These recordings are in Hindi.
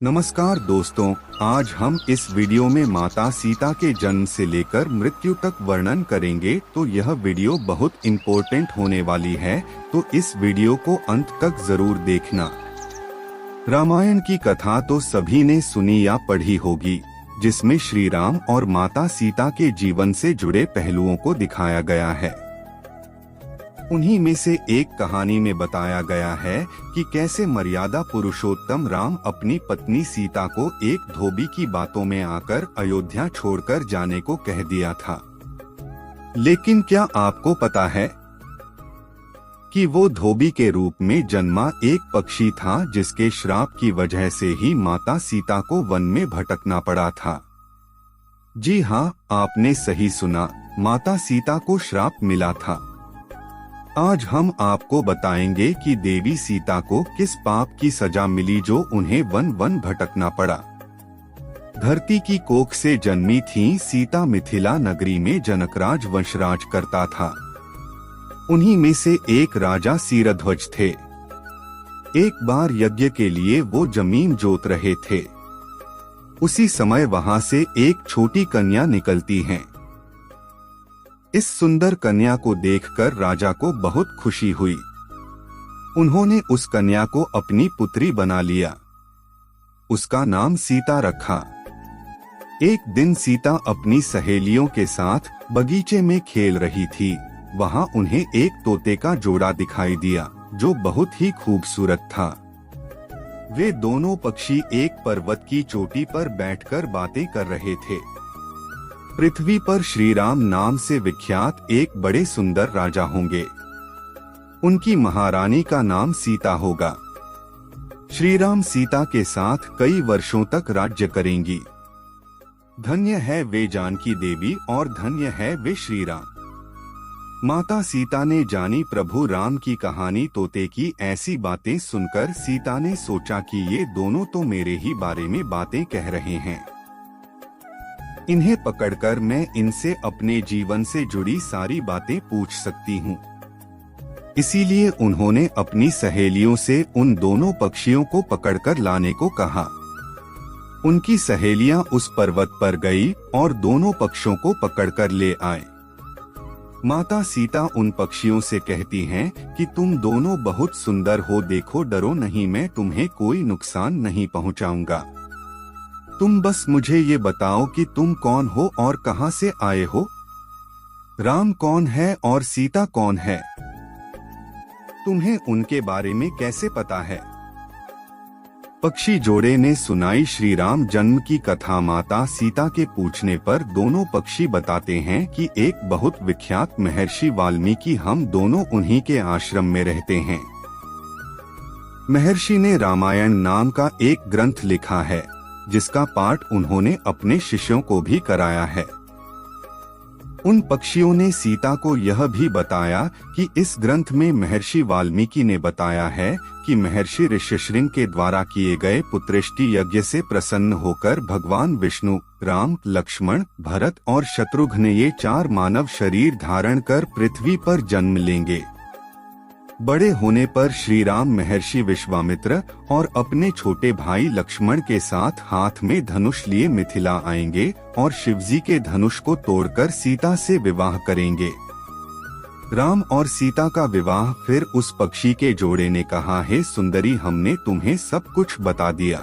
नमस्कार दोस्तों, आज हम इस वीडियो में माता सीता के जन्म से लेकर मृत्यु तक वर्णन करेंगे। तो यह वीडियो बहुत इम्पोर्टेंट होने वाली है, तो इस वीडियो को अंत तक जरूर देखना। रामायण की कथा तो सभी ने सुनी या पढ़ी होगी, जिसमें श्री राम और माता सीता के जीवन से जुड़े पहलुओं को दिखाया गया है। उन्हीं में से एक कहानी में बताया गया है कि कैसे मर्यादा पुरुषोत्तम राम अपनी पत्नी सीता को एक धोबी की बातों में आकर अयोध्या छोड़कर जाने को कह दिया था। लेकिन क्या आपको पता है कि वो धोबी के रूप में जन्मा एक पक्षी था, जिसके श्राप की वजह से ही माता सीता को वन में भटकना पड़ा था। जी हाँ, आपने सही सुना, माता सीता को श्राप मिला था। आज हम आपको बताएंगे कि देवी सीता को किस पाप की सजा मिली जो उन्हें वन वन भटकना पड़ा। धरती की कोख से जन्मी थी सीता, मिथिला नगरी में जनकराज वंशराज करता था। उन्हीं में से एक राजा सीरध्वज थे। एक बार यज्ञ के लिए वो जमीन जोत रहे थे। उसी समय वहां से एक छोटी कन्या निकलती है। इस सुंदर कन्या को देखकर राजा को बहुत खुशी हुई। उन्होंने उस कन्या को अपनी पुत्री बना लिया। उसका नाम सीता रखा। एक दिन सीता अपनी सहेलियों के साथ बगीचे में खेल रही थी। वहां उन्हें एक तोते का जोड़ा दिखाई दिया, जो बहुत ही खूबसूरत था। वे दोनों पक्षी एक पर्वत की चोटी पर बैठकर बातें कर रहे थे। पृथ्वी पर श्री राम नाम से विख्यात एक बड़े सुंदर राजा होंगे। उनकी महारानी का नाम सीता होगा। श्री राम सीता के साथ कई वर्षों तक राज्य करेंगी। धन्य है वे जानकी देवी और धन्य है वे श्री राम। माता सीता ने जानी प्रभु राम की कहानी। तोते की ऐसी बातें सुनकर सीता ने सोचा कि ये दोनों तो मेरे ही बारे में बातें कह रहे हैं। इन्हें पकड़कर मैं इनसे अपने जीवन से जुड़ी सारी बातें पूछ सकती हूँ। इसीलिए उन्होंने अपनी सहेलियों से उन दोनों पक्षियों को पकड़कर लाने को कहा। उनकी सहेलियां उस पर्वत पर गई और दोनों पक्षियों को पकड़कर ले आए। माता सीता उन पक्षियों से कहती हैं कि तुम दोनों बहुत सुंदर हो, देखो डरो नहीं, मैं तुम्हें कोई नुकसान नहीं पहुंचाऊंगा। तुम बस मुझे ये बताओ कि तुम कौन हो और कहां से आए हो। राम कौन है और सीता कौन है? तुम्हें उनके बारे में कैसे पता है? पक्षी जोड़े ने सुनाई श्री राम जन्म की कथा। माता सीता के पूछने पर दोनों पक्षी बताते हैं कि एक बहुत विख्यात महर्षि वाल्मीकि, हम दोनों उन्हीं के आश्रम में रहते हैं। महर्षि ने रामायण नाम का एक ग्रंथ लिखा है, जिसका पाठ उन्होंने अपने शिष्यों को भी कराया है। उन पक्षियों ने सीता को यह भी बताया कि इस ग्रंथ में महर्षि वाल्मीकि ने बताया है कि महर्षि ऋष्यशृंग के द्वारा किए गए पुत्रेष्टि यज्ञ से प्रसन्न होकर भगवान विष्णु, राम, लक्ष्मण, भरत और शत्रुघ्न ये 4 मानव शरीर धारण कर पृथ्वी पर जन्म लेंगे। बड़े होने पर श्री राम महर्षि विश्वामित्र और अपने छोटे भाई लक्ष्मण के साथ हाथ में धनुष लिए मिथिला आएंगे और शिवजी के धनुष को तोड़कर सीता से विवाह करेंगे। राम और सीता का विवाह फिर उस पक्षी के जोड़े ने कहा, हे सुंदरी, हमने तुम्हें सब कुछ बता दिया,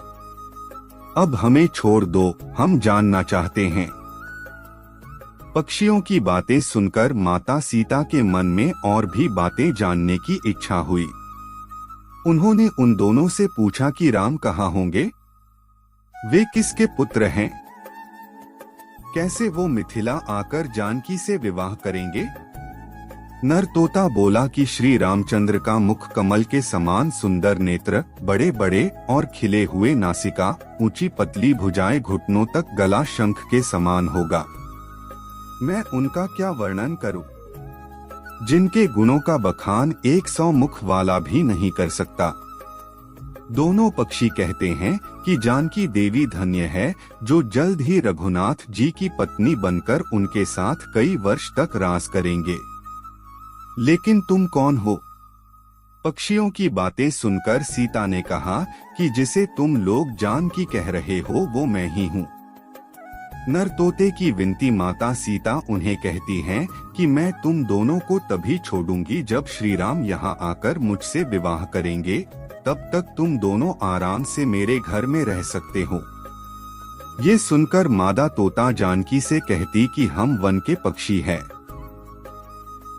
अब हमें छोड़ दो, हम जानना चाहते हैं। पक्षियों की बातें सुनकर माता सीता के मन में और भी बातें जानने की इच्छा हुई। उन्होंने उन दोनों से पूछा कि राम कहाँ होंगे, वे किसके पुत्र हैं, कैसे वो मिथिला आकर जानकी से विवाह करेंगे। नर तोता बोला कि श्री रामचंद्र का मुख कमल के समान सुंदर नेत्र, बड़े बड़े और खिले हुए नासिका, ऊंची पतली भुजाएं, घुटनों तक गला शंख के समान होगा। मैं उनका क्या वर्णन करूं, जिनके गुणों का बखान 100 मुख वाला भी नहीं कर सकता। दोनों पक्षी कहते हैं कि जानकी देवी धन्य है, जो जल्द ही रघुनाथ जी की पत्नी बनकर उनके साथ कई वर्ष तक रास करेंगे। लेकिन तुम कौन हो? पक्षियों की बातें सुनकर सीता ने कहा कि जिसे तुम लोग जान की कह रहे हो वो मैं ही हूँ। नर तोते की विनती माता सीता उन्हें कहती हैं कि मैं तुम दोनों को तभी छोड़ूंगी जब श्री राम यहाँ आकर मुझसे विवाह करेंगे, तब तक तुम दोनों आराम से मेरे घर में रह सकते हो। ये सुनकर मादा तोता जानकी से कहती कि हम वन के पक्षी हैं,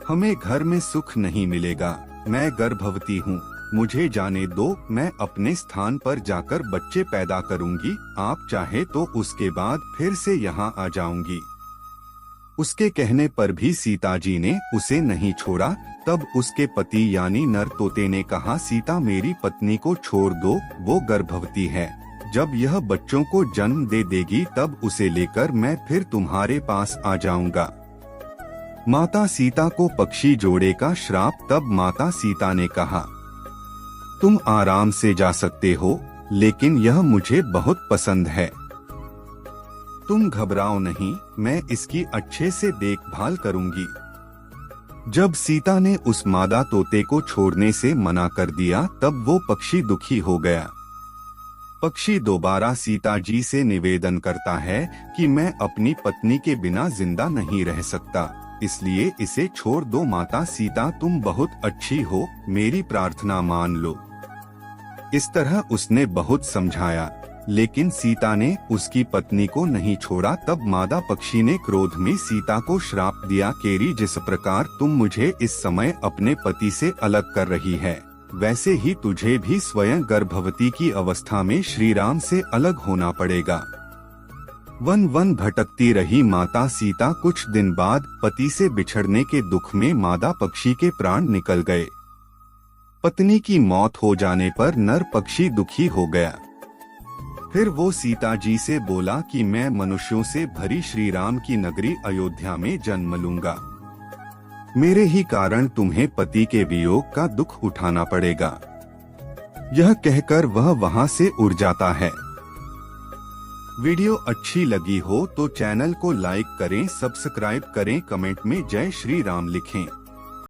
हमें घर में सुख नहीं मिलेगा, मैं गर्भवती हूँ, मुझे जाने दो, मैं अपने स्थान पर जाकर बच्चे पैदा करूंगी, आप चाहे तो उसके बाद फिर से यहाँ आ जाऊंगी। उसके कहने पर भी सीता जी ने उसे नहीं छोड़ा। तब उसके पति यानी नर तोते ने कहा, सीता मेरी पत्नी को छोड़ दो, वो गर्भवती है, जब यह बच्चों को जन्म दे देगी तब उसे लेकर मैं फिर तुम्हारे पास आ जाऊंगा। माता सीता को पक्षी जोड़े का श्राप। तब माता सीता ने कहा, तुम आराम से जा सकते हो, लेकिन यह मुझे बहुत पसंद है, तुम घबराओ नहीं, मैं इसकी अच्छे से देखभाल करूंगी। जब सीता ने उस मादा तोते को छोड़ने से मना कर दिया तब वो पक्षी दुखी हो गया। पक्षी दोबारा सीता जी से निवेदन करता है कि मैं अपनी पत्नी के बिना जिंदा नहीं रह सकता, इसलिए इसे छोड़ दो। माता सीता तुम बहुत अच्छी हो, मेरी प्रार्थना मान लो। इस तरह उसने बहुत समझाया, लेकिन सीता ने उसकी पत्नी को नहीं छोड़ा। तब मादा पक्षी ने क्रोध में सीता को श्राप दिया, केरी जिस प्रकार तुम मुझे इस समय अपने पति से अलग कर रही है, वैसे ही तुझे भी स्वयं गर्भवती की अवस्था में श्री राम से अलग होना पड़ेगा। वन वन भटकती रही माता सीता। कुछ दिन बाद पति से बिछड़ने के दुख में मादा पक्षी के प्राण निकल गए। पत्नी की मौत हो जाने पर नर पक्षी दुखी हो गया। फिर वो सीता जी से बोला कि मैं मनुष्यों से भरी श्री राम की नगरी अयोध्या में जन्म लूंगा, मेरे ही कारण तुम्हें पति के वियोग का दुख उठाना पड़ेगा। यह कहकर वह वहां से उड़ जाता है। वीडियो अच्छी लगी हो तो चैनल को लाइक करें, सब्सक्राइब करें, कमेंट में जय श्री राम लिखें।